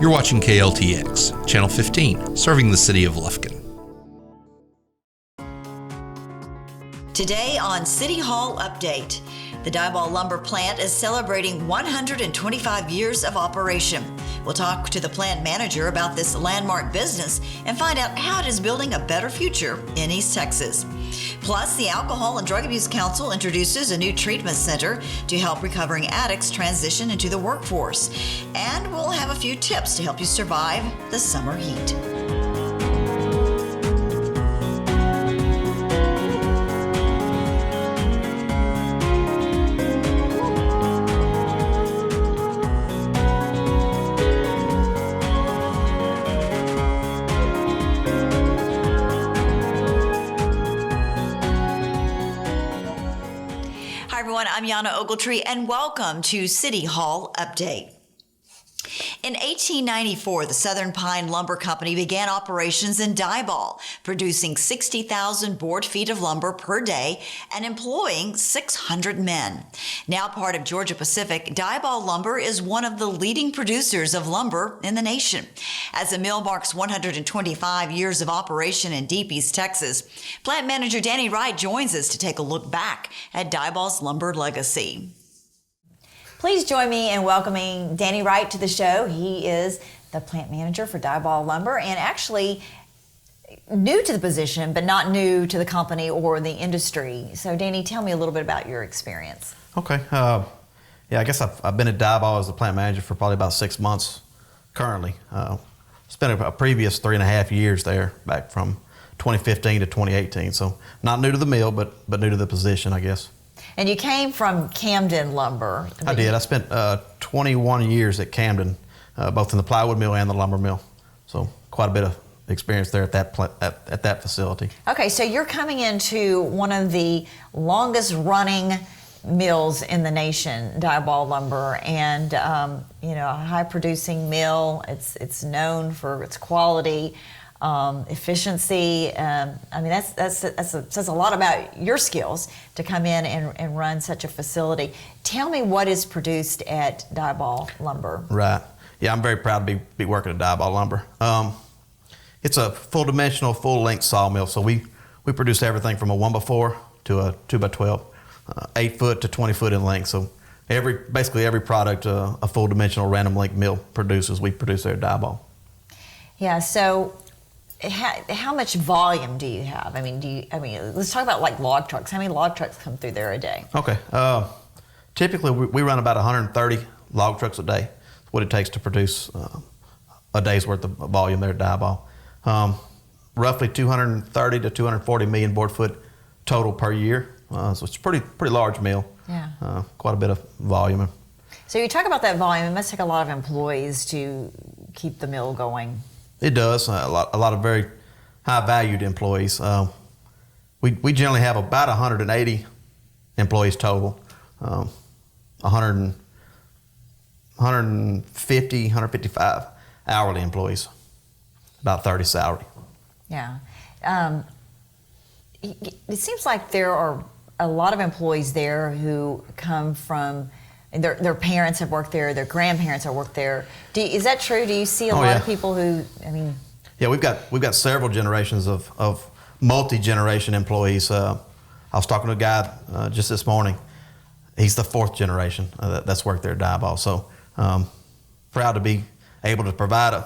You're watching KLTX, Channel 15, serving the City of Lufkin. Today on City Hall Update, the Diboll Lumber Plant is celebrating 125 years of operation. We'll talk to the plant manager about this landmark business and find out how it is building a better future in East Texas. Plus, the Alcohol and Drug Abuse Council introduces a new treatment center to help recovering addicts transition into the workforce. And we'll have a few tips to help you survive the summer heat. Hi everyone, I'm Yana Ogletree and welcome to City Hall Update. In 1894, the Southern Pine Lumber Company began operations in Diboll, producing 60,000 board feet of lumber per day and employing 600 men. Now part of Georgia Pacific, Diboll Lumber is one of the leading producers of lumber in the nation. As the mill marks 125 years of operation in deep East Texas, plant manager Danny Wright joins us to take a look back at Diboll's lumber legacy. Please join me in welcoming Danny Wright to the show. He is the plant manager for Diboll Lumber and actually new to the position, but not new to the company or the industry. So Danny, tell me a little bit about your experience. Okay. Yeah, I guess I've been at Diboll as the plant manager for probably about 6 months currently. Spent a previous 3.5 years there, back from 2015 to 2018. So not new to the mill, but new to the position, I guess. And you came from Camden Lumber. I did. I spent 21 years at Camden, both in the plywood mill and the lumber mill. So quite a bit of experience there at that facility. Okay, so you're coming into one of the longest running mills in the nation, Diboll Lumber, and a high producing mill. It's known for its quality. Efficiency. That says a lot about your skills to come in and run such a facility. Tell me what is produced at Diboll Lumber. Right. Yeah, I'm very proud to be working at Diboll Lumber. It's a full-dimensional, full-length sawmill, so we produce everything from a 1x4 to a 2x12, 8 foot to 20 foot in length. So basically every product a full-dimensional random length mill produces, we produce there at Diboll. Yeah. So. How much volume do you have? Let's talk about like log trucks. How many log trucks come through there a day? Okay. Typically, we run about 130 log trucks a day. That's what it takes to produce a day's worth of volume there at Diboll. Roughly 230 to 240 million board foot total per year. So it's a pretty large mill. Yeah. Quite a bit of volume. So you talk about that volume. It must take a lot of employees to keep the mill going. It does. A lot of very high-valued employees. We generally have about 180 employees total. 150, 155 hourly employees. About 30 salary. Yeah. It seems like there are a lot of employees there who come from. Their parents have worked there. Their grandparents have worked there. Is that true? Do you see a lot of people who? Yeah, we've got several generations of multi-generation employees. I was talking to a guy just this morning. He's the 4th generation that's worked there at Diboll. So proud to be able to provide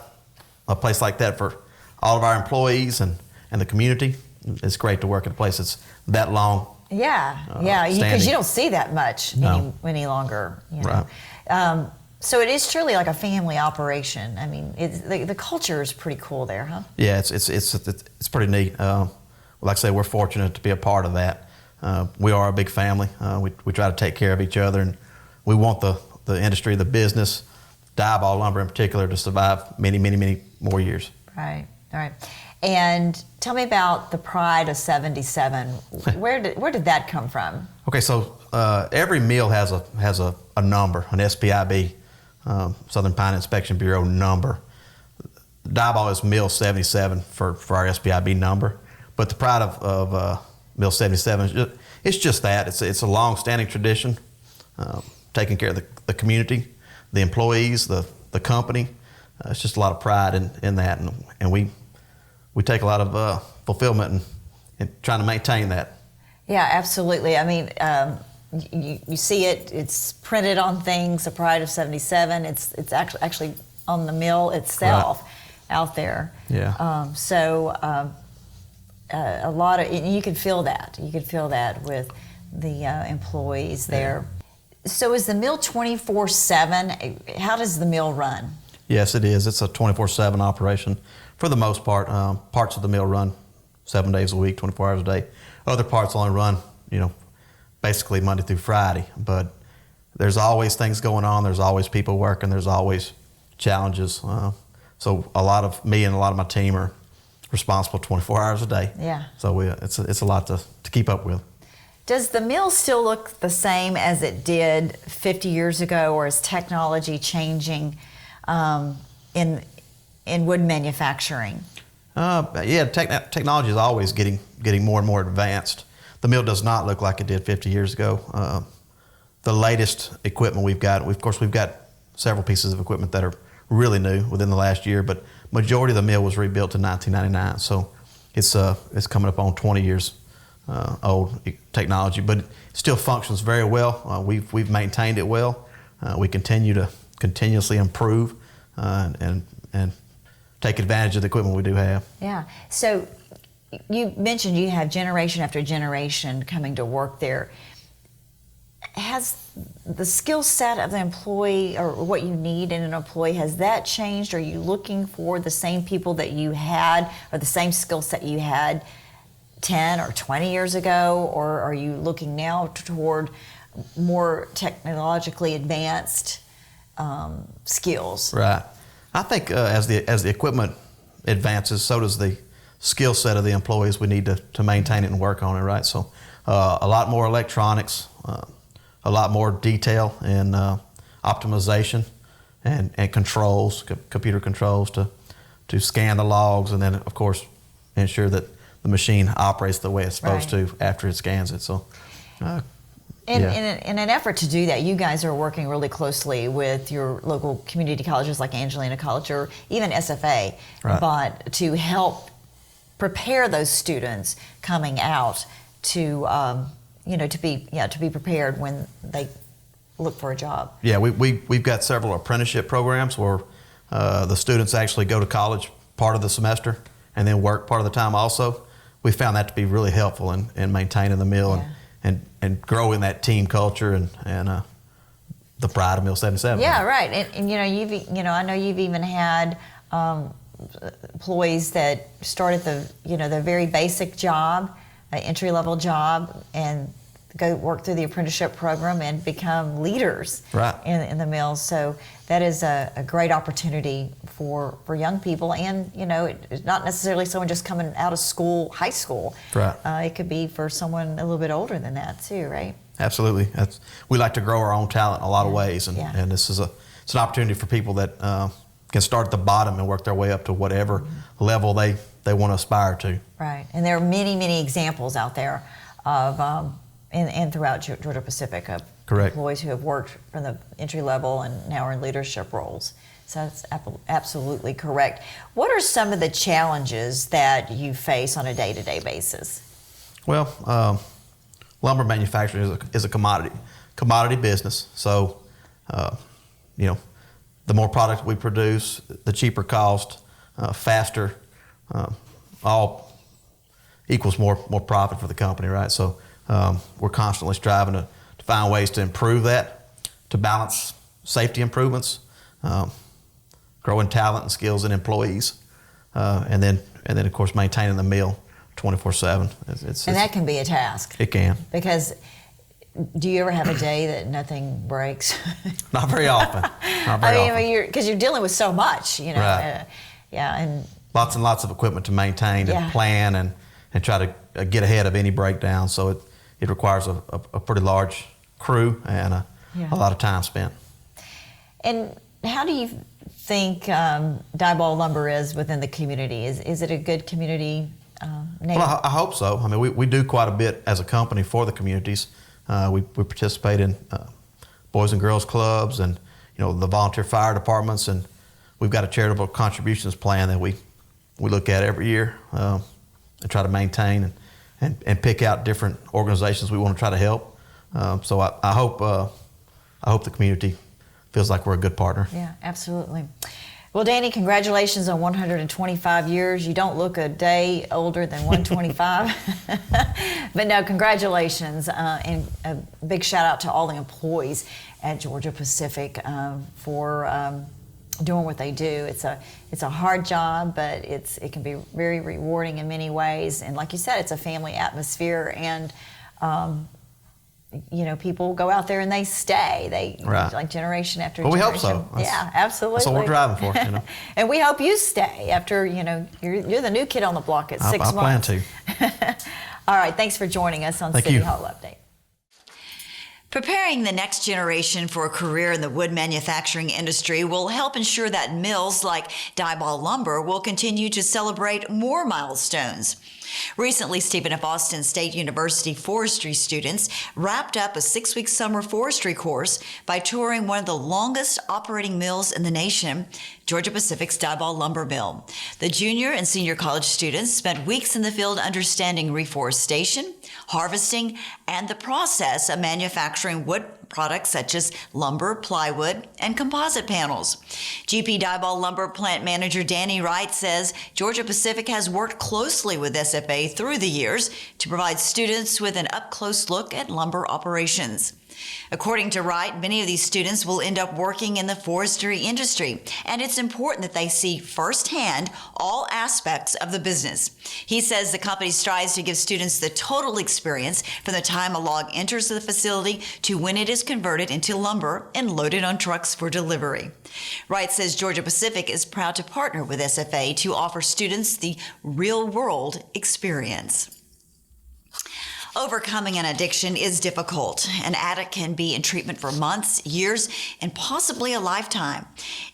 a place like that for all of our employees and the community. It's great to work at a place that's that long. Yeah, because you don't see that much any longer. Right. So it is truly like a family operation. The culture is pretty cool there, huh? Yeah, it's pretty neat. Like I say, we're fortunate to be a part of that. We are a big family. We try to take care of each other, and we want the industry, the business, Diboll Lumber in particular, to survive many, many, many more years. Right. All right. And tell me about the Pride of 77. Where did that come from? Okay, so every mill has a number, an SPIB, Southern Pine Inspection Bureau number. Diboll is Mill 77 for our SPIB number, but the pride of Mill 77 it's just that. It's a long-standing tradition, taking care of the community, the employees, the company. It's just a lot of pride in that, and we take a lot of fulfillment in trying to maintain that. Yeah, absolutely. I mean, you see it. It's printed on things. The Pride of '77. It's actually on the mill itself, out there. Yeah. A lot of you could feel that. You could feel that with the employees there. So is the mill 24/7? How does the mill run? Yes, it is. It's a 24/7 operation for the most part. Parts of the mill run 7 days a week, 24 hours a day. Other parts only run, basically Monday through Friday. But there's always things going on. There's always people working. There's always challenges. So a lot of me and a lot of my team are responsible 24 hours a day. Yeah. So it's a lot to keep up with. Does the mill still look the same as it did 50 years ago, or is technology changing in wood manufacturing? Technology is always getting more and more advanced. The mill does not look like it did 50 years ago. The latest equipment we've got several pieces of equipment that are really new within the last year, but majority of the mill was rebuilt in 1999, so it's coming up on 20 years old technology, but it still functions very well. We've maintained it well. We continue to continuously improve and take advantage of the equipment we do have. Yeah. So you mentioned you have generation after generation coming to work there. Has the skill set of the employee, or what you need in an employee, has that changed? Are you looking for the same people that you had, or the same skill set you had 10 or 20 years ago, or are you looking now toward more technologically advanced skills? Right. I think as the equipment advances, so does the skill set of the employees. We need to maintain it and work on it, right? So a lot more electronics, a lot more detail and optimization and controls, computer controls to scan the logs, and then of course ensure that the machine operates the way it's supposed to after it scans it. So, in an effort to do that, you guys are working really closely with your local community colleges like Angelina College or even SFA, right, but to help prepare those students coming out to to be prepared when they look for a job. Yeah, we've got several apprenticeship programs where the students actually go to college part of the semester and then work part of the time also. We found that to be really helpful in maintaining the mill and growing that team culture and the pride of Mill 77. Yeah, right. And I know you've even had employees that start at the very basic job, an entry-level job, and go work through the apprenticeship program and become leaders in the mill. So that is a great opportunity for young people, and it's not necessarily someone just coming out of school, high school. Right. It could be for someone a little bit older than that too, right? Absolutely. We like to grow our own talent in a lot of ways, and this is it's an opportunity for people that can start at the bottom and work their way up to whatever level they want to aspire to. Right, and there are many examples out there of and throughout Georgia Pacific of employees who have worked from the entry level and now are in leadership roles. So that's absolutely correct. What are some of the challenges that you face on a day-to-day basis? Well, lumber manufacturing is a commodity business. So, the more product we produce, the cheaper cost, faster, all equals more profit for the company, right? So we're constantly striving to find ways to improve that, to balance safety improvements, growing talent and skills in employees, and then of course maintaining the mill 24/7. And that can be a task. It can. Because do you ever have a day that nothing breaks? Not very often. Not very often. Because you're dealing with so much, Right. And lots and lots of equipment to maintain and plan and try to get ahead of any breakdown. So it requires a pretty large crew and a lot of time spent. And how do you think Diboll Lumber is within the community? Is it a good community name? Well, I hope so. I mean, we do quite a bit as a company for the communities. We participate in Boys and Girls Clubs, and the volunteer fire departments, and we've got a charitable contributions plan that we look at every year and try to maintain and pick out different organizations we want to try to help. So I hope the community feels like we're a good partner. Yeah, absolutely. Well, Danny, congratulations on 125 years. You don't look a day older than 125. But no, congratulations. And a big shout out to all the employees at Georgia Pacific for doing what they do. It's a hard job, but it can be very rewarding in many ways. And like you said, it's a family atmosphere, and people go out there and they stay. Right. Like generation after well, generation. We hope so. Yeah, absolutely. That's what we're driving for. And we hope you stay after you're the new kid on the block at 6 months. I plan to. All right, thanks for joining us on Thank City you. Hall Update. Preparing the next generation for a career in the wood manufacturing industry will help ensure that mills like Diboll Lumber will continue to celebrate more milestones. Recently, Stephen F. Austin State University forestry students wrapped up a 6-week summer forestry course by touring one of the longest operating mills in the nation, Georgia Pacific's Diboll Lumber Mill. The junior and senior college students spent weeks in the field understanding reforestation, harvesting, and the process of manufacturing wood products such as lumber, plywood, and composite panels. GP Diboll Lumber Plant Manager Danny Wright says Georgia Pacific has worked closely with SFA through the years to provide students with an up-close look at lumber operations. According to Wright, many of these students will end up working in the forestry industry, and it's important that they see firsthand all aspects of the business. He says the company strives to give students the total experience from the time a log enters the facility to when it is converted into lumber and loaded on trucks for delivery. Wright says Georgia Pacific is proud to partner with SFA to offer students the real-world experience. Overcoming an addiction is difficult. An addict can be in treatment for months, years, and possibly a lifetime.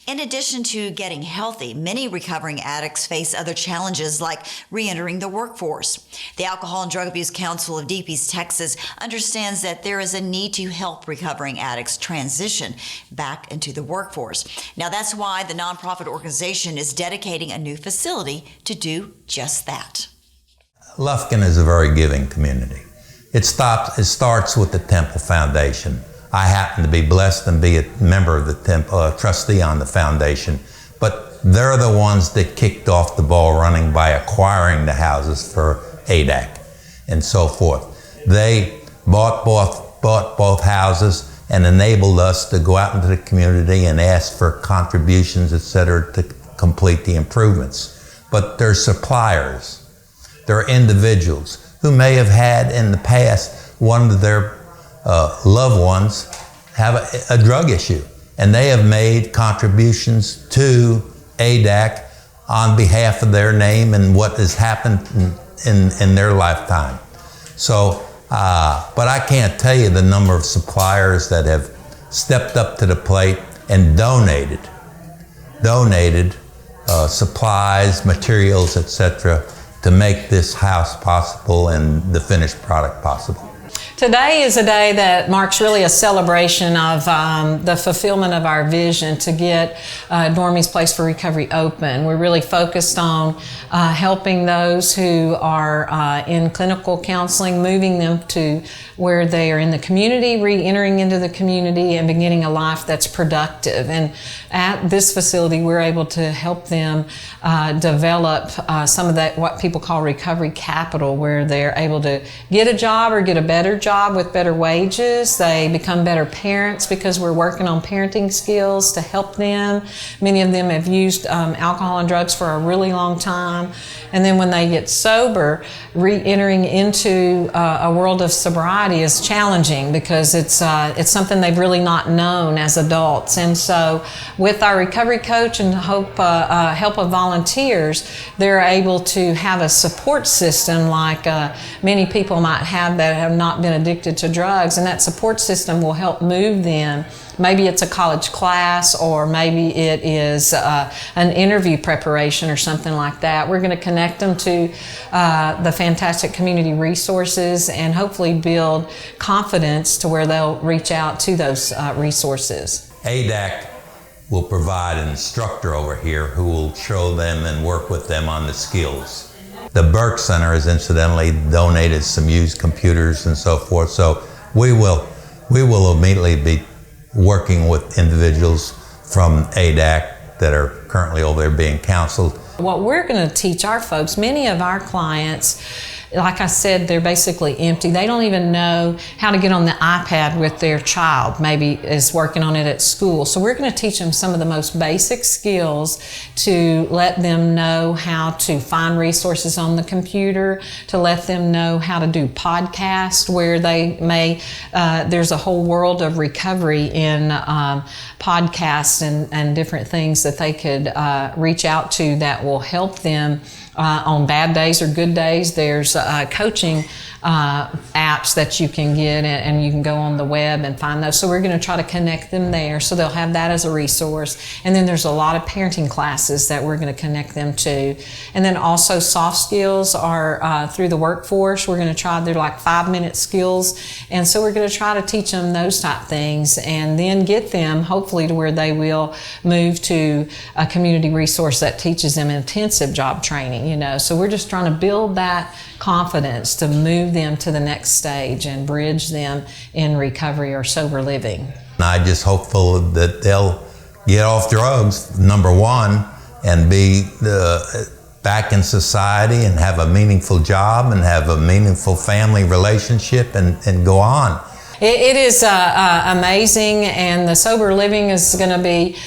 In addition to getting healthy, many recovering addicts face other challenges like re-entering the workforce. The Alcohol and Drug Abuse Council of Deep East Texas understands that there is a need to help recovering addicts transition back into the workforce. Now, that's why the nonprofit organization is dedicating a new facility to do just that. Lufkin is a very giving community. It starts with the Temple Foundation. I happen to be blessed and be a member of the Temple, trustee on the foundation, but they're the ones that kicked off the ball running by acquiring the houses for ADAC and so forth. They bought both houses and enabled us to go out into the community and ask for contributions, et cetera, to complete the improvements. But they're suppliers. There are individuals who may have had in the past one of their loved ones have a drug issue, and they have made contributions to ADAC on behalf of their name and what has happened in their lifetime. So, but I can't tell you the number of suppliers that have stepped up to the plate and donated supplies, materials, etc., to make this house possible and the finished product possible. Today is a day that marks really a celebration of the fulfillment of our vision to get Dormy's Place for Recovery open. We're really focused on helping those who are in clinical counseling, moving them to where they are in the community, re-entering into the community, and beginning a life that's productive. And at this facility, we're able to help them develop some of that, what people call recovery capital, where they're able to get a job or get a better job with better wages. They become better parents because we're working on parenting skills to help them. Many of them have used alcohol and drugs for a really long time. And then when they get sober, re-entering into a world of sobriety is challenging because it's something they've really not known as adults. And so with our recovery coach and help of volunteers, they're able to have a support system like many people might have that have not been addicted to drugs, and that support system will help move them. Maybe it's a college class, or maybe it is an interview preparation or something like that. We're going to connect them to the fantastic community resources and hopefully build confidence to where they'll reach out to those resources. ADAC we'll provide an instructor over here who will show them and work with them on the skills. The Burke Center has incidentally donated some used computers and so forth, so we will immediately be working with individuals from ADAC that are currently over there being counseled. What we're going to teach our folks, many of our clients, like I said, they're basically empty. They don't even know how to get on the iPad with their child, maybe is working on it at school. So we're going to teach them some of the most basic skills to let them know how to find resources on the computer, to let them know how to do podcasts where they may, there's a whole world of recovery in podcasts and different things that they could reach out to that will help them on bad days or good days. There's coaching apps that you can get, and you can go on the web and find those. So we're going to try to connect them there so they'll have that as a resource. And then there's a lot of parenting classes that we're going to connect them to. And then also soft skills are through the workforce. We're going to try, they're like 5-minute skills. And so we're going to try to teach them those type things and then get them hopefully to where they will move to a community resource that teaches them intensive job training, you know. So we're just trying to build that confidence to move them to the next stage and bridge them in recovery or sober living. I just hopeful that they'll get off drugs, number one, and be back in society and have a meaningful job and have a meaningful family relationship and go on. It is amazing, and the sober living is going to be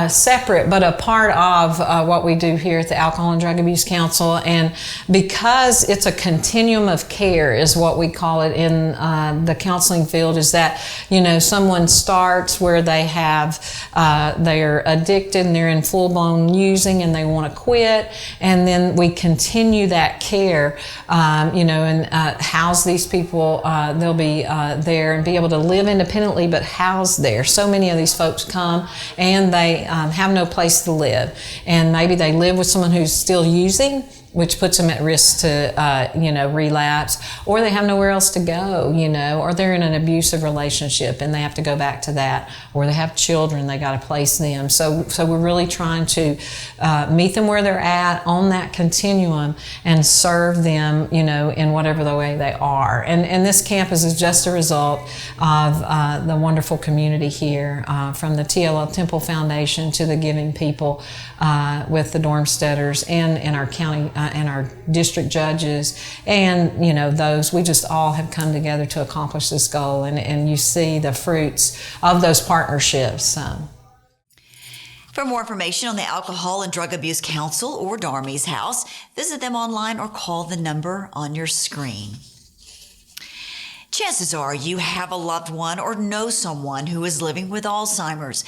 separate but a part of what we do here at the Alcohol and Drug Abuse Council. And because it's a continuum of care is what we call it in the counseling field, is that, you know, someone starts where they have they're addicted and they're in full-blown using and they want to quit, and then we continue that care, you know, and house these people. They'll be there and be able to live independently but housed there. So many of these folks come and they have no place to live, and maybe they live with someone who's still using, which puts them at risk to, you know, relapse, or they have nowhere else to go, you know, or they're in an abusive relationship and they have to go back to that, or they have children, they got to place them. So we're really trying to meet them where they're at on that continuum and serve them, you know, in whatever the way they are. And this campus is just a result of the wonderful community here, from the TLL Temple Foundation to the Giving People with the Dormsteaders and our county and our district judges, and, you know, those, we just all have come together to accomplish this goal, and you see the fruits of those partnerships. For more information on the Alcohol and Drug Abuse Council or Dormy's House, visit them online or call the number on your screen. Chances are you have a loved one or know someone who is living with Alzheimer's.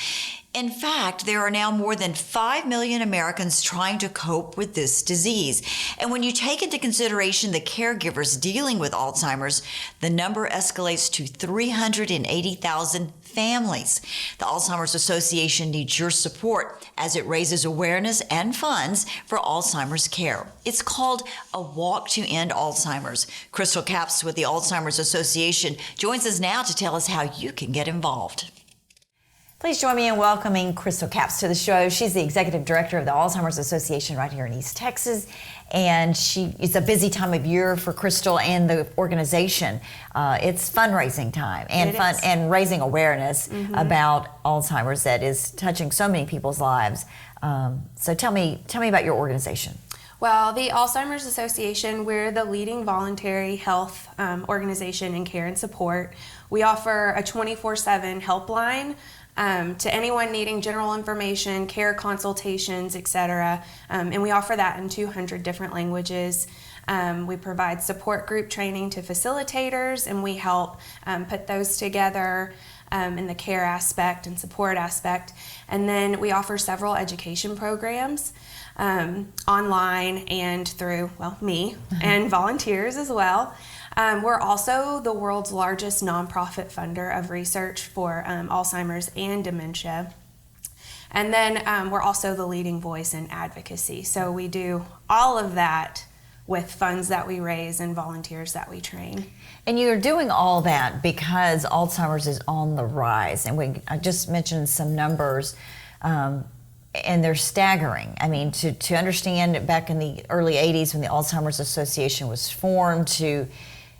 In fact, there are now more than 5 million Americans trying to cope with this disease. And when you take into consideration the caregivers dealing with Alzheimer's, the number escalates to 380,000 families. The Alzheimer's Association needs your support as it raises awareness and funds for Alzheimer's care. It's called A Walk to End Alzheimer's. Crystal Capps with the Alzheimer's Association joins us now to tell us how you can get involved. Please join me in welcoming Crystal Capps to the show. She's the executive director of the Alzheimer's Association right here in East Texas, and it's a busy time of year for Crystal and the organization. It's fundraising time and raising awareness about Alzheimer's that is touching so many people's lives. So tell me about your organization. Well, the Alzheimer's Association, we're the leading voluntary health organization in care and support. We offer a 24/7 helpline to anyone needing general information, care consultations, etc. And we offer that in 200 different languages. We provide support group training to facilitators, and we help put those together in the care aspect and support aspect. And then we offer several education programs online and through, me and volunteers as well. We're also the world's largest nonprofit funder of research for Alzheimer's and dementia. And then we're also the leading voice in advocacy. So we do all of that with funds that we raise and volunteers that we train. And you're doing all that because Alzheimer's is on the rise. And I just mentioned some numbers. and they're staggering. I mean, to understand back in the early 80s when the Alzheimer's Association was formed to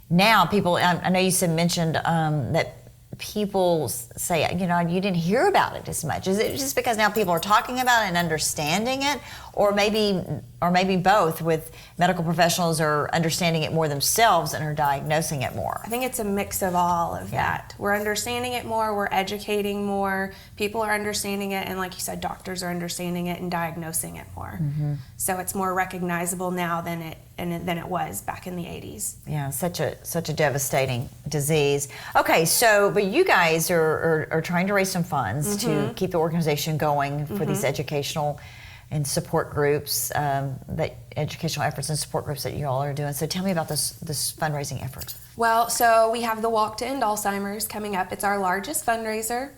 now, people, I know you mentioned that people say, you didn't hear about it as much. Is it just because now people are talking about it and understanding it, or maybe both, with medical professionals are understanding it more themselves and are diagnosing it more? I think it's a mix of all of that. We're understanding it more, we're educating more, people are understanding it, and like you said, doctors are understanding it and diagnosing it more. Mm-hmm. So it's more recognizable now than it was back in the 80s. Yeah, such a devastating disease. Okay, but you guys are trying to raise some funds to keep the organization going for these educational and support groups, educational efforts and support groups that you all are doing. So tell me about this fundraising effort. Well, so we have the Walk to End Alzheimer's coming up. It's our largest fundraiser.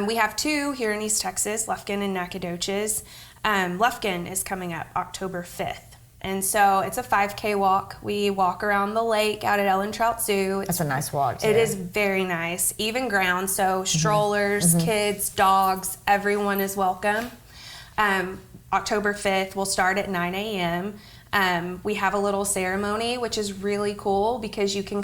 We have two here in East Texas, Lufkin and Nacogdoches. Lufkin is coming up October 5th. And so it's a 5K walk. We walk around the lake out at Ellen Trout Zoo. That's a nice walk, too. It is very nice. Even ground, so strollers, kids, dogs, everyone is welcome. October 5th, we'll start at 9 a.m. We have a little ceremony, which is really cool because you can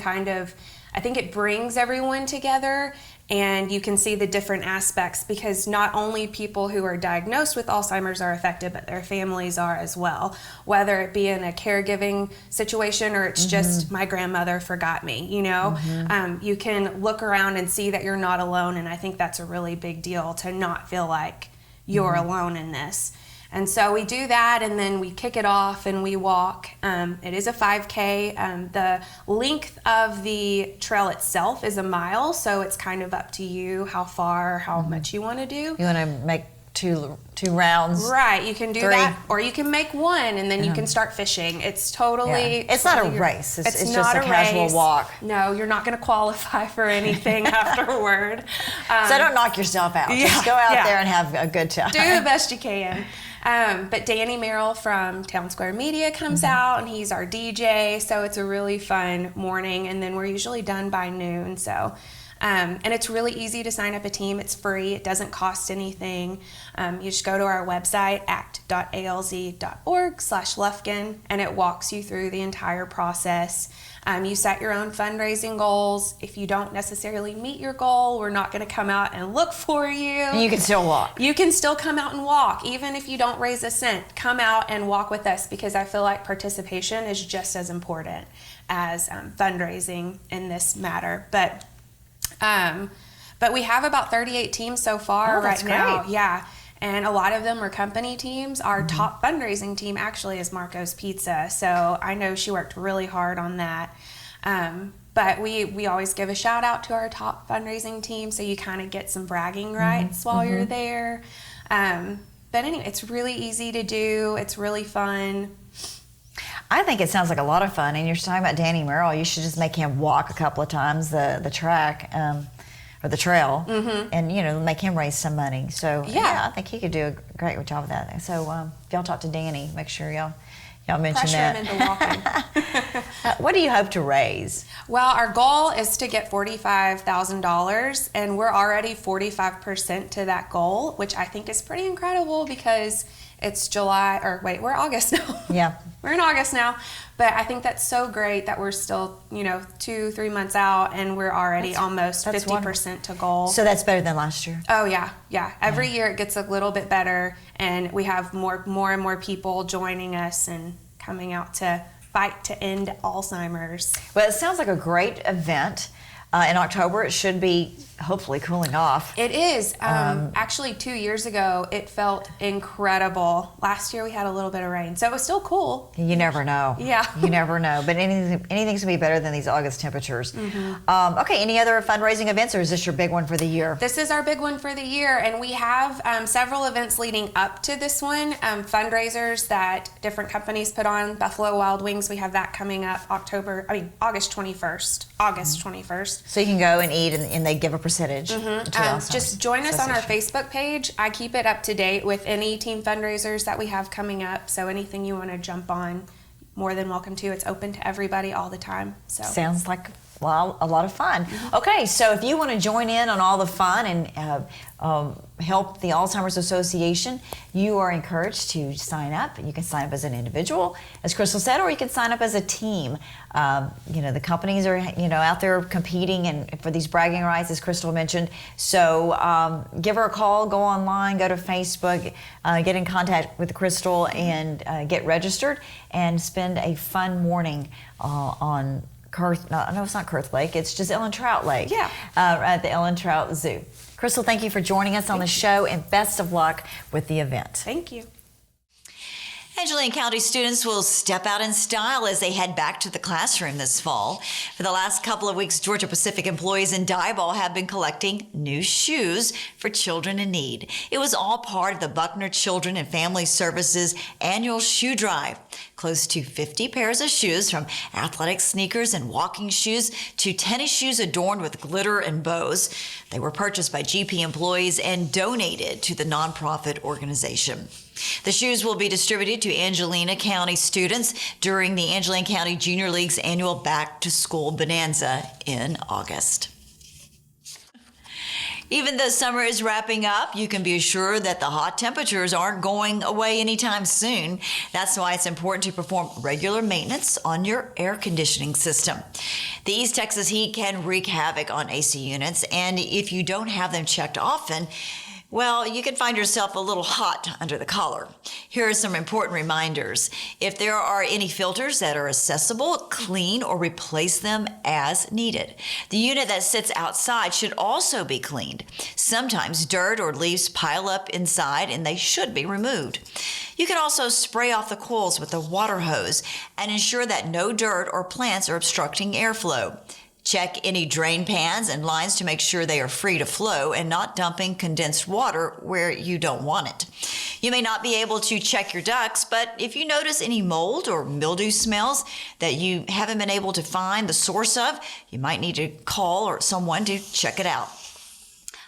I think it brings everyone together, and you can see the different aspects, because not only people who are diagnosed with Alzheimer's are affected, but their families are as well, whether it be in a caregiving situation or it's just my grandmother forgot me, you can look around and see that you're not alone, and I think that's a really big deal, to not feel like you're alone in this. And so we do that, and then we kick it off and we walk. It is a 5K. The length of the trail itself is a mile, so it's kind of up to you how far, how much you want to do. You want to make two rounds? Right, you can do that, or you can make one, and then you can start fishing. It's totally... Yeah. It's not a race. It's just a casual walk. No, you're not going to qualify for anything afterward. So don't knock yourself out. Just go out there and have a good time. Do the best you can. But Danny Merrill from Town Square Media comes out, and he's our DJ, so it's a really fun morning, and then we're usually done by noon. So, and it's really easy to sign up a team. It's free. It doesn't cost anything. You just go to our website, act.alz.org/Lufkin, and it walks you through the entire process. You set your own fundraising goals. If you don't necessarily meet your goal, we're not going to come out and look for you. And you can still walk. You can still come out and walk. Even if you don't raise a cent, come out and walk with us, because I feel like participation is just as important as fundraising in this matter. But we have about 38 teams so far right now. Yeah. And a lot of them are company teams. Our top fundraising team actually is Marco's Pizza. So I know she worked really hard on that. But we always give a shout out to our top fundraising team, so you kind of get some bragging rights while you're there. But anyway, it's really easy to do. It's really fun. I think it sounds like a lot of fun. And you're talking about Danny Merrill. You should just make him walk a couple of times the track. Or the trail, and make him raise some money. So I think he could do a great job of that. So if y'all talk to Danny, make sure y'all mention that. Pressure him into walking. What do you hope to raise? Well, our goal is to get $45,000, and we're already 45% to that goal, which I think is pretty incredible, because it's we're August now. Yeah. We're in August now. But I think that's so great that we're still, 2-3 months out, and we're already almost 50% to goal. So that's better than last year? Oh, yeah. Every year it gets a little bit better, and we have more and more people joining us and coming out to fight to end Alzheimer's. Well, it sounds like a great event. In October, it should be hopefully cooling off. It is. Actually, 2 years ago, it felt incredible. Last year, we had a little bit of rain, so it was still cool. You never know. Yeah. You never know. But anything's going to be better than these August temperatures. Okay, any other fundraising events, or is this your big one for the year? This is our big one for the year, and we have several events leading up to this one, fundraisers that different companies put on. Buffalo Wild Wings, we have that coming up August 21st. August 21st. So you can go and eat, and they give a percentage. Just join us on our Facebook page. I keep it up to date with any team fundraisers that we have coming up. So anything you want to jump on, more than welcome to. It's open to everybody all the time. So sounds like a lot of fun. Okay, so if you want to join in on all the fun and help the Alzheimer's Association, you are encouraged to sign up. You can sign up as an individual, as Crystal said, or you can sign up as a team. The companies are out there competing and for these bragging rights, as Crystal mentioned. So give her a call, go online, go to Facebook, get in contact with Crystal, and get registered and spend a fun morning on it's not Kurth Lake, it's just Ellen Trout Lake. Yeah. At the Ellen Trout Zoo. Crystal, thank you for joining us on the show, and best of luck with the event. Thank you. Angeline County students will step out in style as they head back to the classroom this fall. For the last couple of weeks, Georgia Pacific employees in Diboll have been collecting new shoes for children in need. It was all part of the Buckner Children and Family Services annual shoe drive. Close to 50 pairs of shoes, from athletic sneakers and walking shoes to tennis shoes adorned with glitter and bows. They were purchased by GP employees and donated to the nonprofit organization. The shoes will be distributed to Angelina County students during the Angelina County Junior League's annual Back to School Bonanza in August. Even though summer is wrapping up, you can be assured that the hot temperatures aren't going away anytime soon. That's why it's important to perform regular maintenance on your air conditioning system. The East Texas heat can wreak havoc on AC units, and if you don't have them checked often, well, you can find yourself a little hot under the collar. Here are some important reminders. If there are any filters that are accessible, clean or replace them as needed. The unit that sits outside should also be cleaned. Sometimes dirt or leaves pile up inside and they should be removed. You can also spray off the coils with a water hose and ensure that no dirt or plants are obstructing airflow. Check any drain pans and lines to make sure they are free to flow and not dumping condensed water where you don't want it. You may not be able to check your ducts, but if you notice any mold or mildew smells that you haven't been able to find the source of, you might need to call or someone to check it out.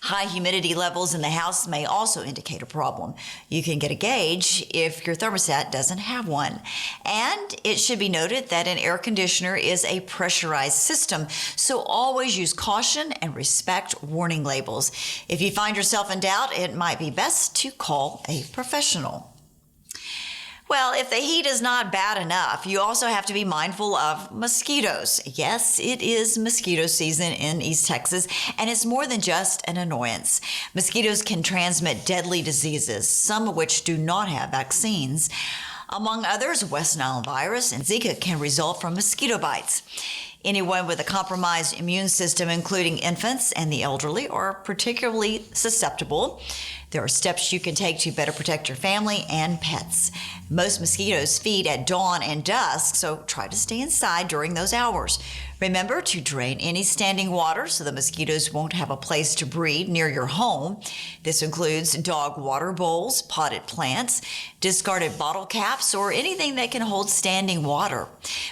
High humidity levels in the house may also indicate a problem. You can get a gauge if your thermostat doesn't have one. And it should be noted that an air conditioner is a pressurized system, so always use caution and respect warning labels. If you find yourself in doubt, it might be best to call a professional. Well, if the heat is not bad enough, you also have to be mindful of mosquitoes. Yes, it is mosquito season in East Texas, and it's more than just an annoyance. Mosquitoes can transmit deadly diseases, some of which do not have vaccines. Among others, West Nile virus and Zika can result from mosquito bites. Anyone with a compromised immune system, including infants and the elderly, are particularly susceptible. There are steps you can take to better protect your family and pets. Most mosquitoes feed at dawn and dusk, so try to stay inside during those hours. Remember to drain any standing water so the mosquitoes won't have a place to breed near your home. This includes dog water bowls, potted plants, discarded bottle caps, or anything that can hold standing water.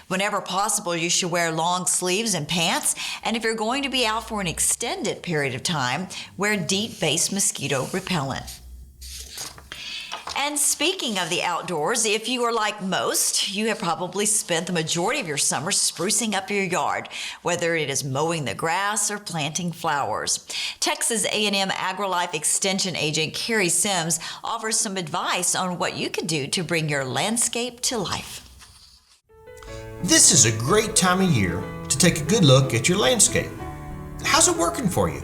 Whenever possible, you should wear long sleeves and pants, and if you're going to be out for an extended period of time, wear DEET-based mosquito repellent. And speaking of the outdoors, if you are like most, you have probably spent the majority of your summer sprucing up your yard, whether it is mowing the grass or planting flowers. Texas A&M AgriLife Extension agent Carrie Sims offers some advice on what you can do to bring your landscape to life. This is a great time of year to take a good look at your landscape. How's it working for you?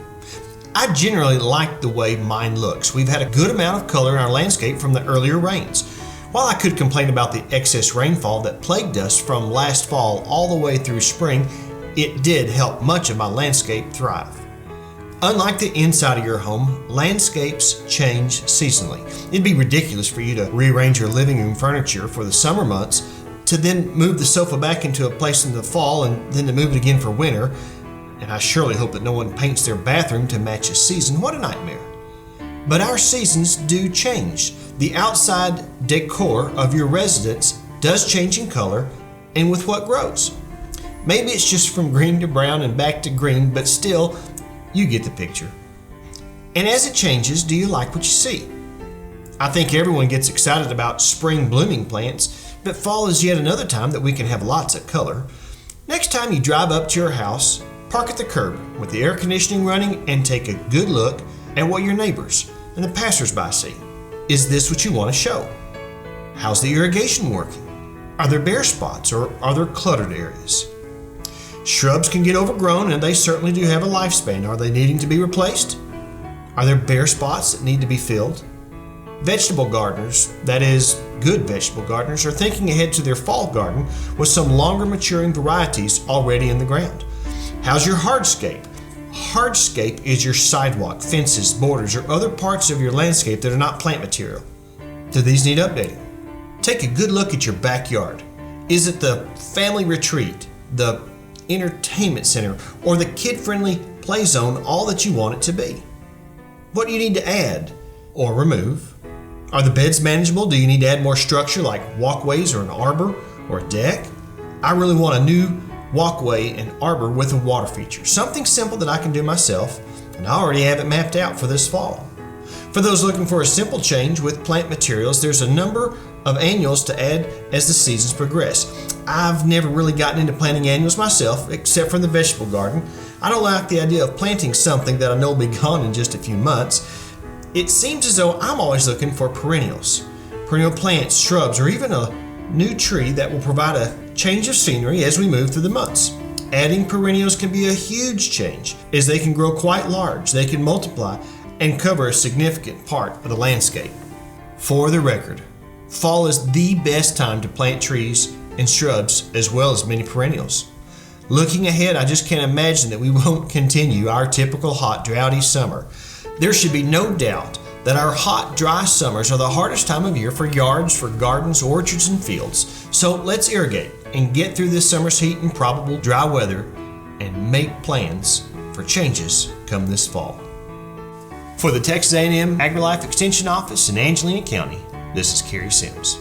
I generally like the way mine looks. We've had a good amount of color in our landscape from the earlier rains. While I could complain about the excess rainfall that plagued us from last fall all the way through spring, it did help much of my landscape thrive. Unlike the inside of your home, landscapes change seasonally. It'd be ridiculous for you to rearrange your living room furniture for the summer months, to then move the sofa back into a place in the fall and then to move it again for winter. And I surely hope that no one paints their bathroom to match a season. What a nightmare. But our seasons do change. The outside decor of your residence does change in color and with what grows. Maybe it's just from green to brown and back to green, but still, you get the picture. And as it changes, do you like what you see? I think everyone gets excited about spring blooming plants, but fall is yet another time that we can have lots of color. Next time you drive up to your house, Park at the curb with the air conditioning running and take a good look at what your neighbors and the passersby see. Is this what you want to show? How's the irrigation working? Are there bare spots or are there cluttered areas? Shrubs can get overgrown and they certainly do have a lifespan. Are they needing to be replaced? Are there bare spots that need to be filled? Vegetable gardeners, that is, good vegetable gardeners, are thinking ahead to their fall garden with some longer maturing varieties already in the ground. How's your hardscape? Hardscape is your sidewalk, fences, borders, or other parts of your landscape that are not plant material. Do these need updating? Take a good look at your backyard. Is it the family retreat, the entertainment center, or the kid-friendly play zone all that you want it to be? What do you need to add or remove? Are the beds manageable? Do you need to add more structure like walkways or an arbor or a deck? I really want a new walkway and arbor with a water feature. Something simple that I can do myself, and I already have it mapped out for this fall. For those looking for a simple change with plant materials, there's a number of annuals to add as the seasons progress. I've never really gotten into planting annuals myself, except for the vegetable garden. I don't like the idea of planting something that I know will be gone in just a few months. It seems as though I'm always looking for perennials, perennial plants, shrubs, or even a new tree that will provide a change of scenery as we move through the months. Adding perennials can be a huge change as they can grow quite large, they can multiply and cover a significant part of the landscape. For the record, fall is the best time to plant trees and shrubs as well as many perennials. Looking ahead, I just can't imagine that we won't continue our typical hot, droughty summer. There should be no doubt that our hot, dry summers are the hardest time of year for yards, for gardens, orchards, and fields. So let's irrigate and get through this summer's heat and probable dry weather and make plans for changes come this fall. For the Texas A&M AgriLife Extension Office in Angelina County, this is Kerry Sims.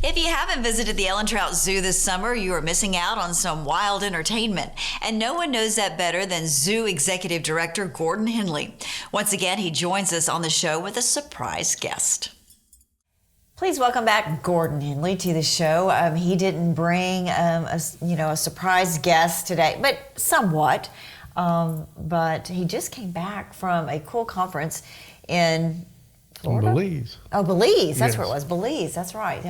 If you haven't visited the Ellen Trout Zoo this summer, you are missing out on some wild entertainment. And no one knows that better than Zoo Executive Director Gordon Henley. Once again, he joins us on the show with a surprise guest. Please welcome back Gordon Henley to the show. He didn't bring a surprise guest today, but somewhat. But he just came back from a cool conference in Florida? Belize. Oh, Belize. That's Yes. where it was. Belize. That's right.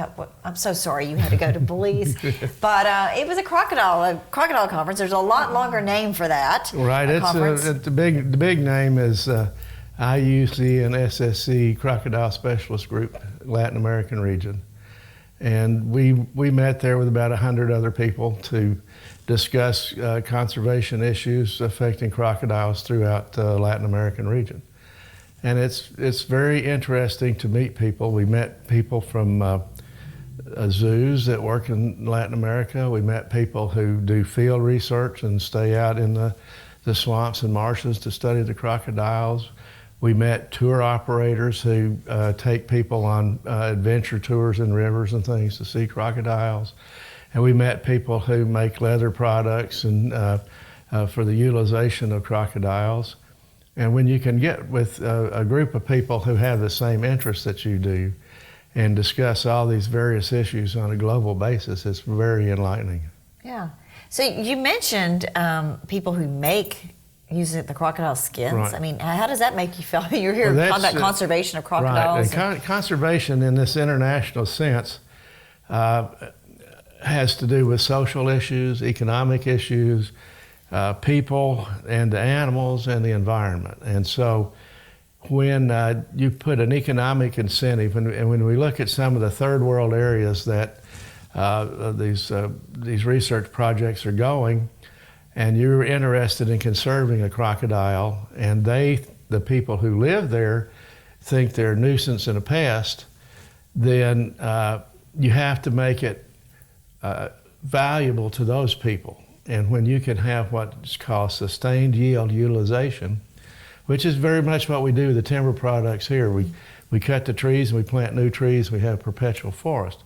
I'm so sorry you had to go to Belize. But it was a crocodile conference. There's a lot longer name for that. Right. The big name is IUC and SSC Crocodile Specialist Group, Latin American region. And we met there with about 100 other people to discuss conservation issues affecting crocodiles throughout the Latin American region. And it's very interesting to meet people. We met people from zoos that work in Latin America. We met people who do field research and stay out in the swamps and marshes to study the crocodiles. We met tour operators who take people on adventure tours in rivers and things to see crocodiles. And we met people who make leather products and for the utilization of crocodiles. And when you can get with a group of people who have the same interests that you do and discuss all these various issues on a global basis, it's very enlightening. Yeah. So you mentioned people who make using the crocodile skins. Right. I mean, how does that make you feel? You're here talking about conservation of crocodiles. Right. And conservation in this international sense has to do with social issues, economic issues, people and the animals and the environment. And so when you put an economic incentive, and when we look at some of the third world areas that these research projects are going, and you're interested in conserving a crocodile, and the people who live there think they're a nuisance and a pest, then you have to make it valuable to those people. And when you can have what's called sustained yield utilization, which is very much what we do with the timber products here. We cut the trees and we plant new trees. We have perpetual forest.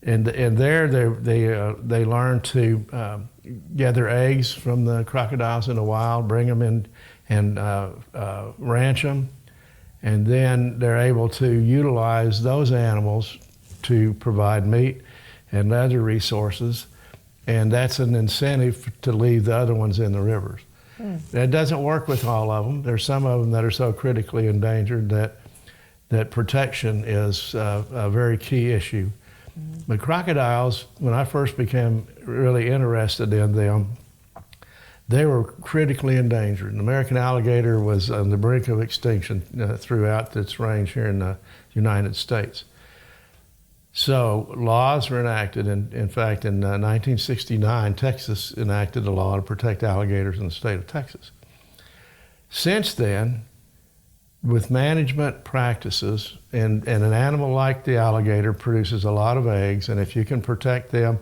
And there they learn to gather eggs from the crocodiles in the wild, bring them in and ranch them. And then they're able to utilize those animals to provide meat and other resources, and that's an incentive to leave the other ones in the rivers. That doesn't work with all of them. There's some of them that are so critically endangered that protection is a very key issue. But crocodiles, when I first became really interested in them, they were critically endangered. The American alligator was on the brink of extinction throughout its range here in the United States. So laws were enacted. In fact, in 1969, Texas enacted a law to protect alligators in the state of Texas. Since then, with management practices, and an animal like the alligator produces a lot of eggs, and if you can protect them,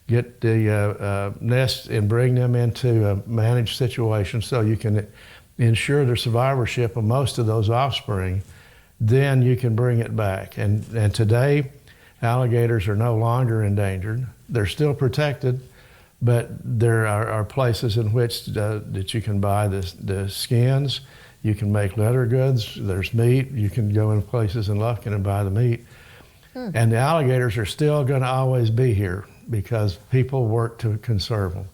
get the nests and bring them into a managed situation so you can ensure the survivorship of most of those offspring, then you can bring it back. And today, alligators are no longer endangered. They're still protected, but there are places in which that you can buy the skins. You can make leather goods. There's meat. You can go in places in Lufkin and buy the meat. And the alligators are still going to always be here because people work to conserve them.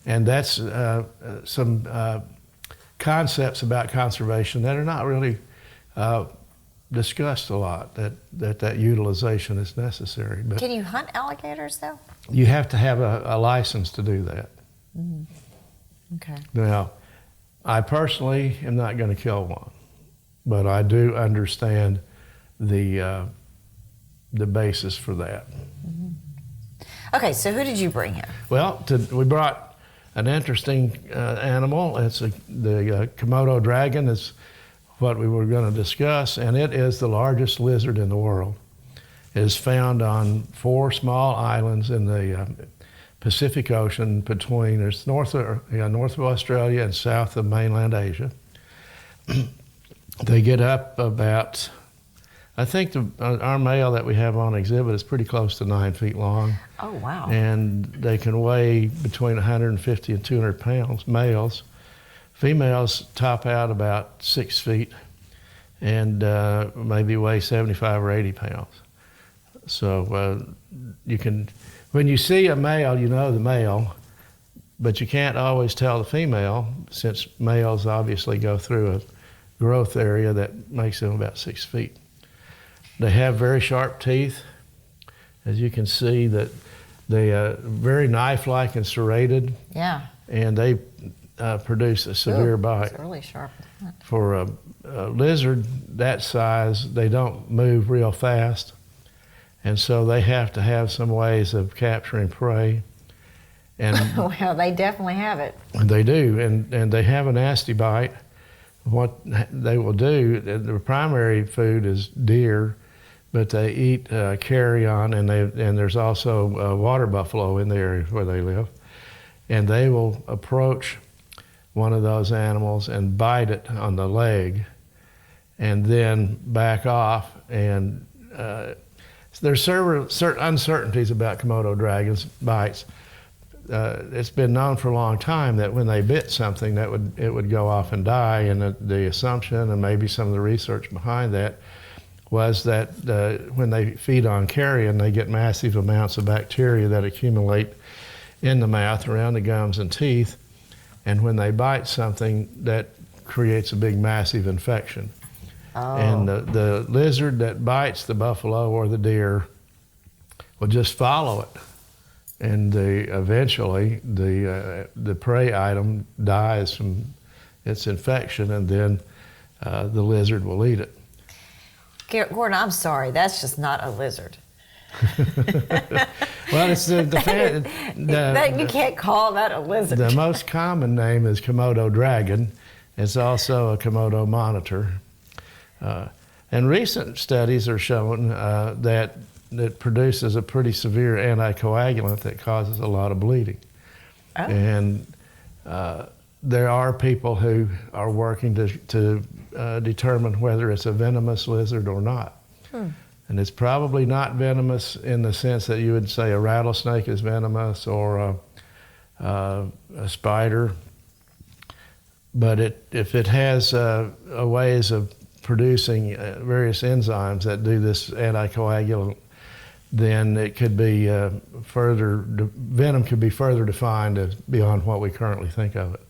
And that's some concepts about conservation that are not really discussed a lot, that utilization is necessary. But Can you hunt alligators, though? you have to have a license to do that. Okay. Now, I personally am not going to kill one, but I do understand the basis for that. Okay, so who did you bring here? Well, we brought an interesting animal. It's the Komodo dragon is what we were going to discuss, and it is the largest lizard in the world. It is found on 4 small islands in the Pacific Ocean between north of Australia and south of mainland Asia. They get up about, I think our male that we have on exhibit is pretty close to 9 feet long. Oh, wow. And they can weigh between 150 and 200 pounds, males. Females top out about 6 feet and maybe weigh 75 or 80 pounds. So you can, when you see a male, you know the male, but you can't always tell the female since males obviously go through a growth area that makes them about 6 feet. They have very sharp teeth. As you can see, that they are very knife-like and serrated. Yeah. And they produce a severe bite. It's really sharp. For a lizard that size, they don't move real fast. And so they have to have some ways of capturing prey. And Well, they definitely have it. they do, and they have a nasty bite. What they will do, the primary food is deer, but they eat carrion, and there's also water buffalo in the area where they live. And they will approach one of those animals and bite it on the leg and then back off. And there's certain uncertainties about Komodo dragons bites. It's been known for a long time that when they bit something, it would go off and die, and the assumption, and maybe some of the research behind that, was that when they feed on carrion, they get massive amounts of bacteria that accumulate in the mouth around the gums and teeth, and when they bite something, that creates a big massive infection. Oh. And the lizard that bites the buffalo or the deer will just follow it. And eventually the prey item dies from its infection, and then the lizard will eat it. Gordon, I'm sorry, that's just not a lizard. Well, it's you can't call that a lizard. The most common name is Komodo dragon. It's also a Komodo monitor. And recent studies are showing that it produces a pretty severe anticoagulant that causes a lot of bleeding. Oh. And there are people who are working to determine whether it's a venomous lizard or not. And it's probably not venomous in the sense that you would say a rattlesnake is venomous or a spider. But if it has ways of producing various enzymes that do this anticoagulant, then it could be venom could be further defined as beyond what we currently think of it.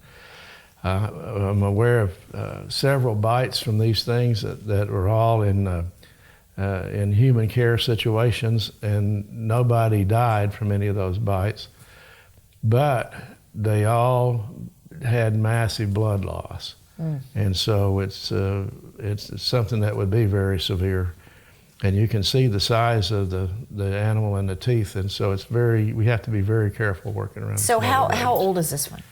I'm aware of several bites from these things that were all in human care situations, and nobody died from any of those bites, but they all had massive blood loss. And so it's something that would be very severe. And you can see the size of the animal and the teeth, and so we have to be very careful working around. So how old is this one?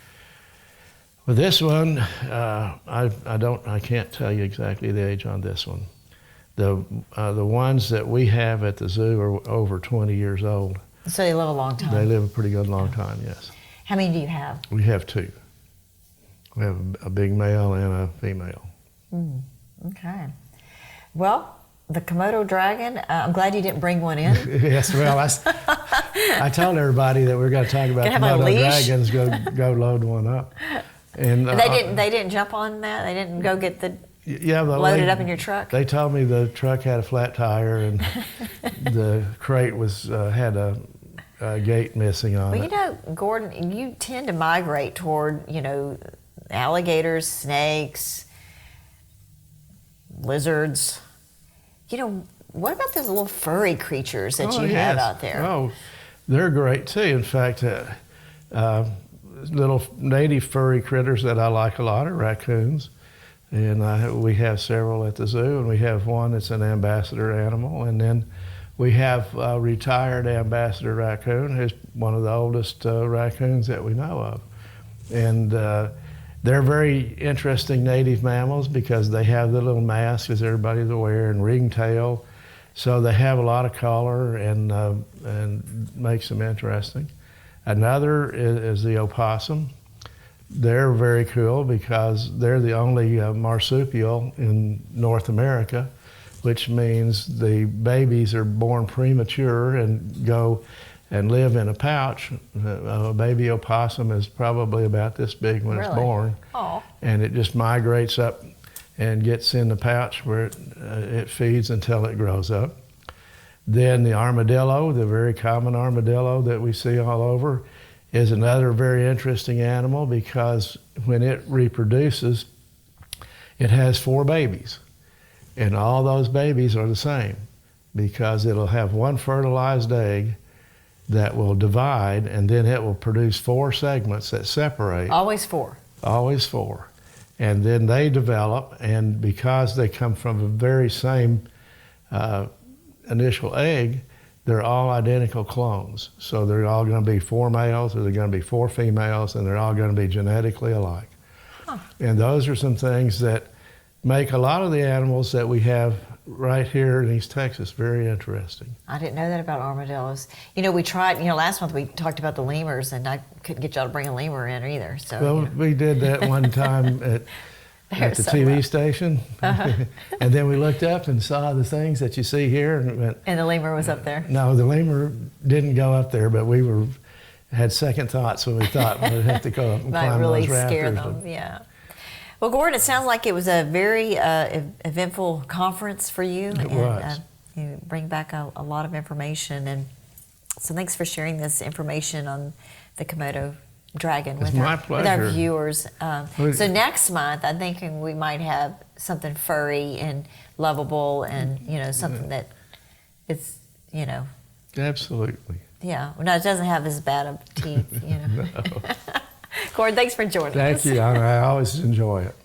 Well, this one, I can't tell you exactly the age on this one. The ones that we have at the zoo are over 20 years old. So they live a long time. They live a pretty good long time, yes. How many do you have? We have two. We have a big male and a female. Okay. Well, the Komodo dragon, I'm glad you didn't bring one in. Yes, well, I told everybody that we were going to talk about Komodo dragons, go load one up. And they didn't jump on that? They didn't go get load it up in your truck? They told me the truck had a flat tire and the crate had a gate missing on it. Well, Gordon, you tend to migrate toward, alligators, snakes, lizards. What about those little furry creatures that you have out there? Oh, they're great too. In fact, little native furry critters that I like a lot are raccoons. And we have several at the zoo, and we have one that's an ambassador animal. And then we have a retired ambassador raccoon, who's one of the oldest raccoons that we know of. And they're very interesting native mammals because they have the little masks, as everybody's aware, and ringtail. So they have a lot of color and makes them interesting. Another is the opossum. They're very cool because they're the only marsupial in North America, which means the babies are born premature and go and live in a pouch. A baby opossum is probably about this big when it's born. Oh. And it just migrates up and gets in the pouch where it feeds until it grows up. Then the armadillo, the very common armadillo that we see all over, is another very interesting animal because when it reproduces, it has 4 babies. And all those babies are the same because it'll have one fertilized egg that will divide, and then it will produce 4 segments that separate. Always 4? Always 4. And then they develop, and because they come from the very same initial egg, they're all identical clones. So they're all going to be 4 males, or they're going to be 4 females, and they're all going to be genetically alike. Huh. And those are some things that make a lot of the animals that we have right here in East Texas very interesting. I didn't know that about armadillos. We tried, last month we talked about the lemurs, and I couldn't get y'all to bring a lemur in either. So, well, we did that one time at the TV station. Uh-huh. And then we looked up and saw the things that you see here. And the lemur was up there? No, the lemur didn't go up there, but we had second thoughts when we thought we'd have to go up and climb really those rafters. Scare them, yeah. Well, Gordon, it sounds like it was a very eventful conference for you. It was. You bring back a lot of information. And so thanks for sharing this information on the Komodo dragon with our viewers. So next month, I'm thinking we might have something furry and lovable and, something that it's, Absolutely. Yeah. Well, no, it doesn't have as bad of teeth, No. Gordon, thanks for joining us. Thank you. I always enjoy it.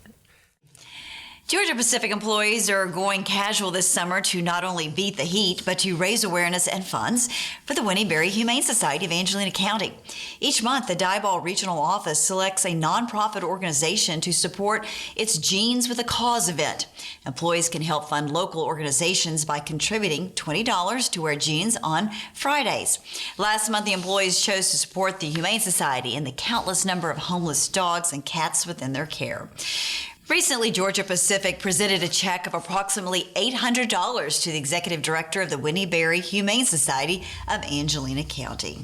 Georgia Pacific employees are going casual this summer to not only beat the heat, but to raise awareness and funds for the Winnie Berry Humane Society of Angelina County. Each month, the Diboll Regional Office selects a nonprofit organization to support its Jeans with a Cause event. Employees can help fund local organizations by contributing $20 to wear jeans on Fridays. Last month, the employees chose to support the Humane Society and the countless number of homeless dogs and cats within their care. Recently, Georgia Pacific presented a check of approximately $800 to the executive director of the Winnie Berry Humane Society of Angelina County.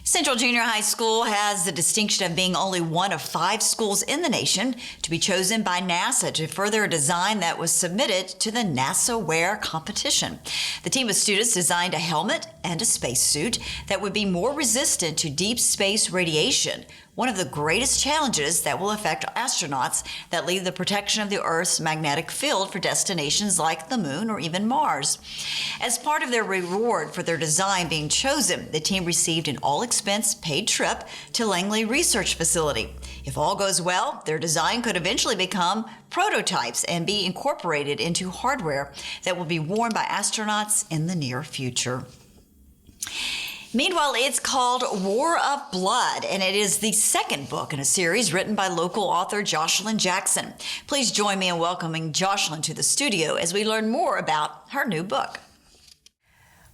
Central Junior High School has the distinction of being only one of 5 schools in the nation to be chosen by NASA to further a design that was submitted to the NASA Wear competition. The team of students designed a helmet and a spacesuit that would be more resistant to deep space radiation, one of the greatest challenges that will affect astronauts that leave the protection of the Earth's magnetic field for destinations like the Moon or even Mars. As part of their reward for their design being chosen, the team received an all-expense paid trip to Langley Research Facility. If all goes well, their design could eventually become prototypes and be incorporated into hardware that will be worn by astronauts in the near future. Meanwhile, it's called War of Blood, and it is the second book in a series written by local author Jocelyn Jackson. Please join me in welcoming Jocelyn to the studio as we learn more about her new book.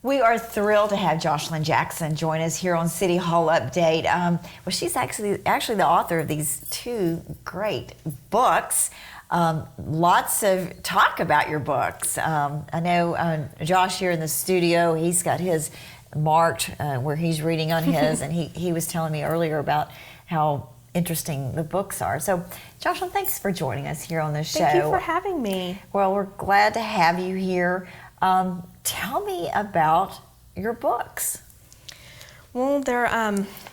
We are thrilled to have Jocelyn Jackson join us here on City Hall Update. Well, she's actually the author of these 2 great books. Lots of talk about your books. I know Josh here in the studio, he's got his marked where he's reading on his, and he was telling me earlier about how interesting the books are. So, Jocelyn, thanks for joining us here on the show. Thank you for having me. Well, we're glad to have you here. Tell me about your books. Well, they're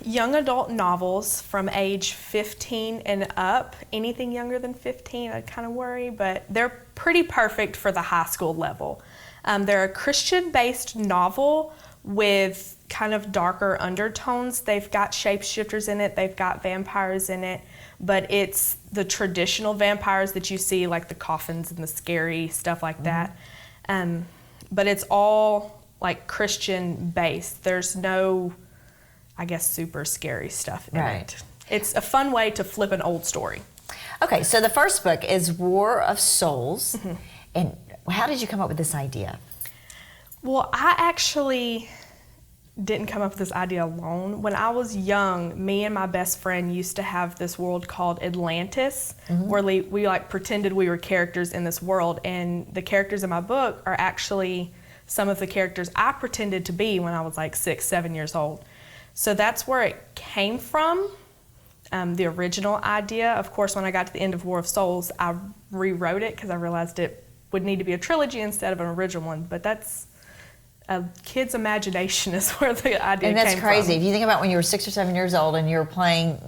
young adult novels from age 15 and up. Anything younger than 15, I'd kind of worry, but they're pretty perfect for the high school level. They're a Christian-based novel with kind of darker undertones. They've got shapeshifters in it, they've got vampires in it, but it's the traditional vampires that you see, like the coffins and the scary stuff like that. But it's all like Christian based. There's no, I guess, super scary stuff in it. It's a fun way to flip an old story. Okay, so the first book is War of Souls. And how did you come up with this idea? Well, I actually didn't come up with this idea alone. When I was young, me and my best friend used to have this world called Atlantis, where we like pretended we were characters in this world, and the characters in my book are actually some of the characters I pretended to be when I was like 6, 7 years old. So that's where it came from, the original idea. Of course, when I got to the end of War of Souls, I rewrote it because I realized it would need to be a trilogy instead of an original one, but that's a kid's imagination is where the idea came from. And that's crazy. If you think about when you were 6 or 7 years old and you're playing,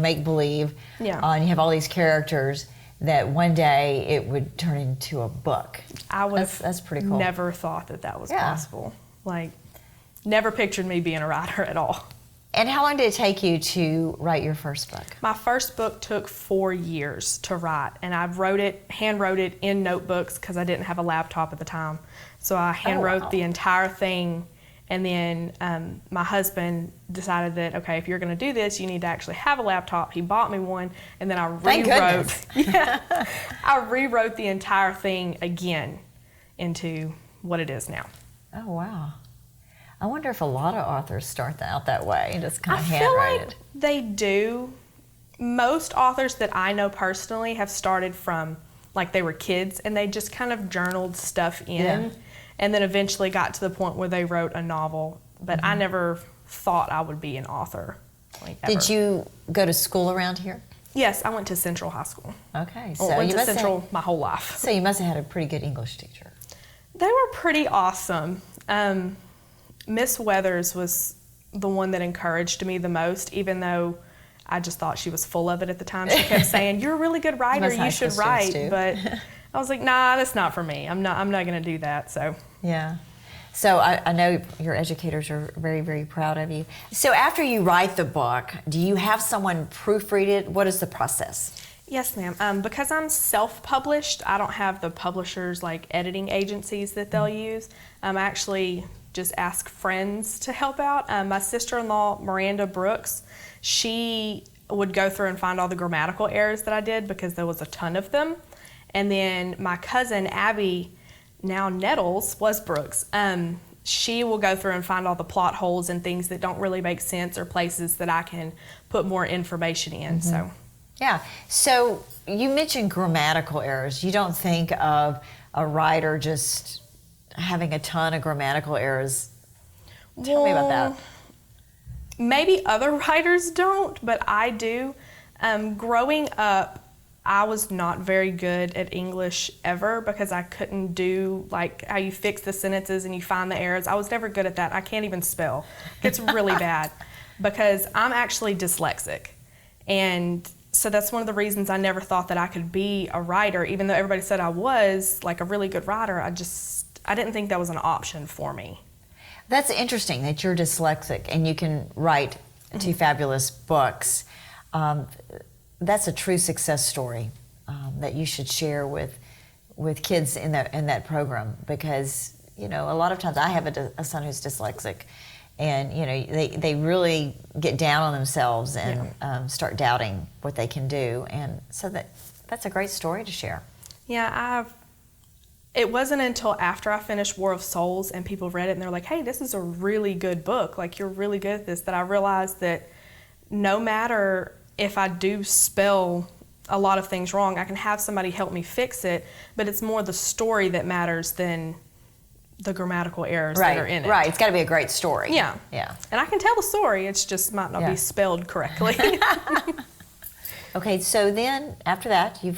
make-believe, and you have all these characters, that one day it would turn into a book. I would that's pretty cool. Never thought that was possible. Like, never pictured me being a writer at all. And how long did it take you to write your first book? My first book took 4 years to write, and I hand wrote it in notebooks because I didn't have a laptop at the time. So I hand wrote the entire thing, and then my husband decided that, okay, if you're going to do this, you need to actually have a laptop. He bought me one, and then I rewrote the entire thing again into what it is now. Oh, wow. I wonder if a lot of authors start out that way, just kind of I feel handwrite like it. they do. Most authors that I know personally have started from, like, they were kids and they just kind of journaled stuff in, and then eventually got to the point where they wrote a novel. But I never thought I would be an author, like, ever. Did you go to school around here? Yes, I went to Central High School. Okay, so I went to Central my whole life. So you must have had a pretty good English teacher. They were pretty awesome. Miss Weathers was the one that encouraged me the most, even though I just thought she was full of it at the time. She kept saying, "You're a really good writer. You should write." But I was like, "Nah, that's not for me. I'm not going to do that." So yeah. So I know your educators are very, very proud of you. So after you write the book, do you have someone proofread it? What is the process? Yes, ma'am. Because I'm self-published, I don't have the publishers like editing agencies that they'll use. I actually just ask friends to help out. My sister-in-law, Miranda Brooks, she would go through and find all the grammatical errors that I did because there was a ton of them. And then my cousin, Abby, now Nettles, was Brooks. She will go through and find all the plot holes and things that don't really make sense or places that I can put more information in. So. Yeah. So you mentioned grammatical errors. You don't think of a writer just having a ton of grammatical errors. Tell me about that. Maybe other writers don't, but I do. Growing up, I was not very good at English ever because I couldn't do like how you fix the sentences and you find the errors. I was never good at that. I can't even spell. It's really bad because I'm actually dyslexic. And so that's one of the reasons I never thought that I could be a writer, even though everybody said I was like a really good writer. I didn't think that was an option for me. That's interesting that you're dyslexic and you can write two fabulous books. That's a true success story that you should share with kids in that program, because a lot of times I have a son who's dyslexic, and they really get down on themselves and start doubting what they can do, and so that's a great story to share. Yeah, it wasn't until after I finished War of Souls and people read it and they're like, hey, this is a really good book, like you're really good at this, that I realized that no matter if I do spell a lot of things wrong, I can have somebody help me fix it, but it's more the story that matters than the grammatical errors that are in it. Right, it's got to be a great story. Yeah. And I can tell the story, it's just might not be spelled correctly. Okay, so then after that, you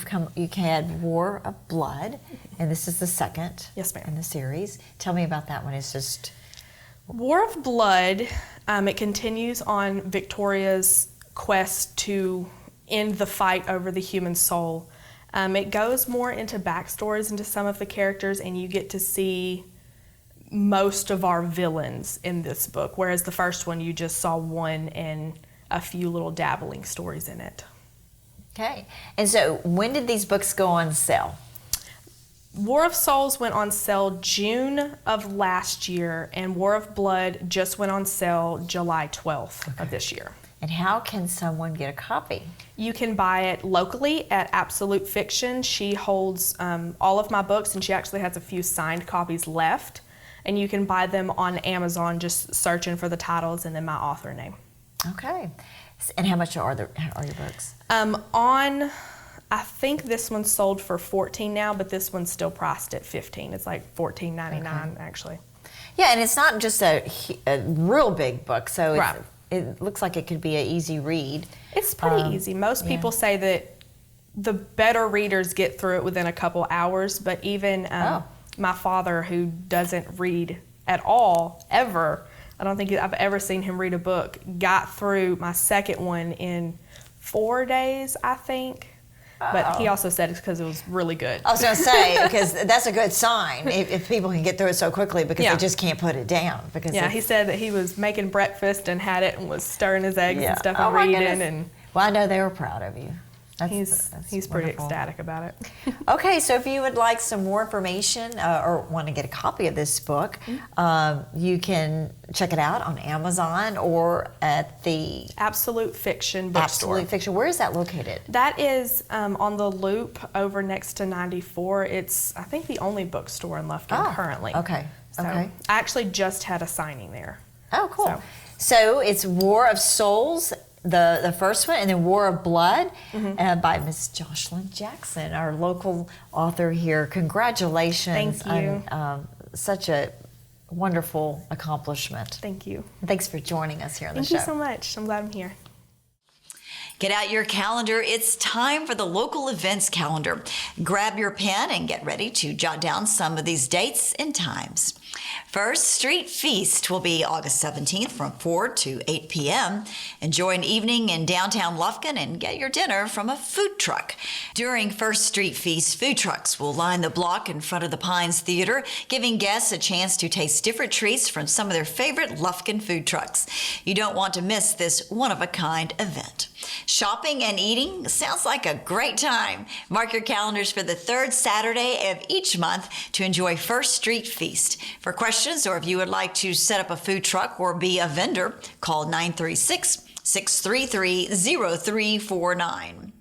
had War of Blood, and this is the second in the series. Tell me about that one. It's just... War of Blood, it continues on Victoria's quest to end the fight over the human soul. It goes more into backstories into some of the characters, and you get to see most of our villains in this book, whereas the first one you just saw one and a few little dabbling stories in it. Okay, and so when did these books go on sale? War of Souls went on sale June of last year, and War of Blood just went on sale July 12th of this year. And how can someone get a copy? You can buy it locally at Absolute Fiction. She holds all of my books, and she actually has a few signed copies left. And you can buy them on Amazon, just searching for the titles and then my author name. Okay. And how much are your books? I think this one's sold for $14 now, but this one's still priced at $15. It's like $14.99 actually. Yeah, and it's not just a real big book, so it looks like it could be an easy read. It's pretty easy. Most people say that the better readers get through it within a couple hours, but even my father, who doesn't read at all, ever, I don't think I've ever seen him read a book, got through my second one in 4 days, I think. But he also said it's because it was really good. I was going to say, because that's a good sign if people can get through it so quickly, because they just can't put it down. Because he said that he was making breakfast and had it and was stirring his eggs and stuff and reading. And well, I know they were proud of you. He's pretty ecstatic about it. Okay, so if you would like some more information or want to get a copy of this book, you can check it out on Amazon or at the Absolute Fiction bookstore. Absolute Fiction. Where is that located? That is on the Loop over next to 94. It's, I think, the only bookstore in Lufkin currently. Okay. So I actually just had a signing there. Oh, cool. So it's War of Souls, the first one, and then War of Blood by Miss Jocelyn Jackson, our local author here. Congratulations. Thank you. On such a wonderful accomplishment. Thank you. Thanks for joining us here on the show. Thank you so much. I'm glad I'm here. Get out your calendar. It's time for the local events calendar. Grab your pen and get ready to jot down some of these dates and times. First Street Feast will be August 17th from 4 to 8 p.m. Enjoy an evening in downtown Lufkin and get your dinner from a food truck. During First Street Feast, food trucks will line the block in front of the Pines Theater, giving guests a chance to taste different treats from some of their favorite Lufkin food trucks. You don't want to miss this one-of-a-kind event. Shopping and eating sounds like a great time. Mark your calendars for the third Saturday of each month to enjoy First Street Feast. For questions or if you would like to set up a food truck or be a vendor, call 936-633-0349.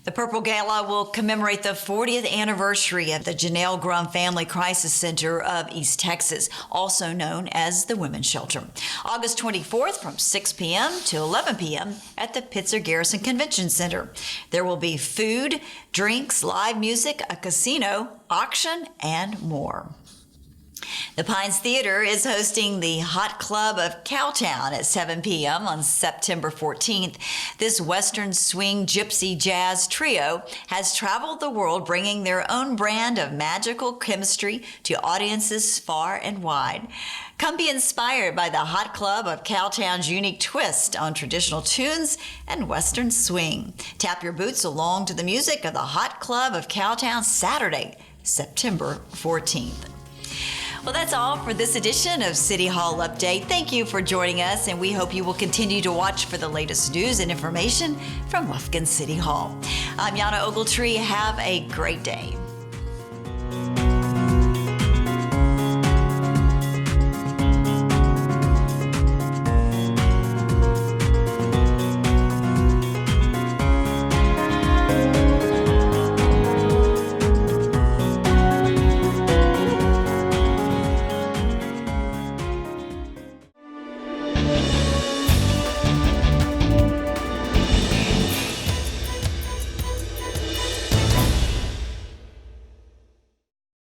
The Purple Gala will commemorate the 40th anniversary of the Janelle Grum Family Crisis Center of East Texas, also known as the Women's Shelter. August 24th from 6 p.m. to 11 p.m. at the Pitzer Garrison Convention Center. There will be food, drinks, live music, a casino, auction, and more. The Pines Theater is hosting the Hot Club of Cowtown at 7 p.m. on September 14th. This Western swing gypsy jazz trio has traveled the world bringing their own brand of magical chemistry to audiences far and wide. Come be inspired by the Hot Club of Cowtown's unique twist on traditional tunes and Western swing. Tap your boots along to the music of the Hot Club of Cowtown Saturday, September 14th. Well, that's all for this edition of City Hall Update. Thank you for joining us, and we hope you will continue to watch for the latest news and information from Lufkin City Hall. I'm Yana Ogletree. Have a great day.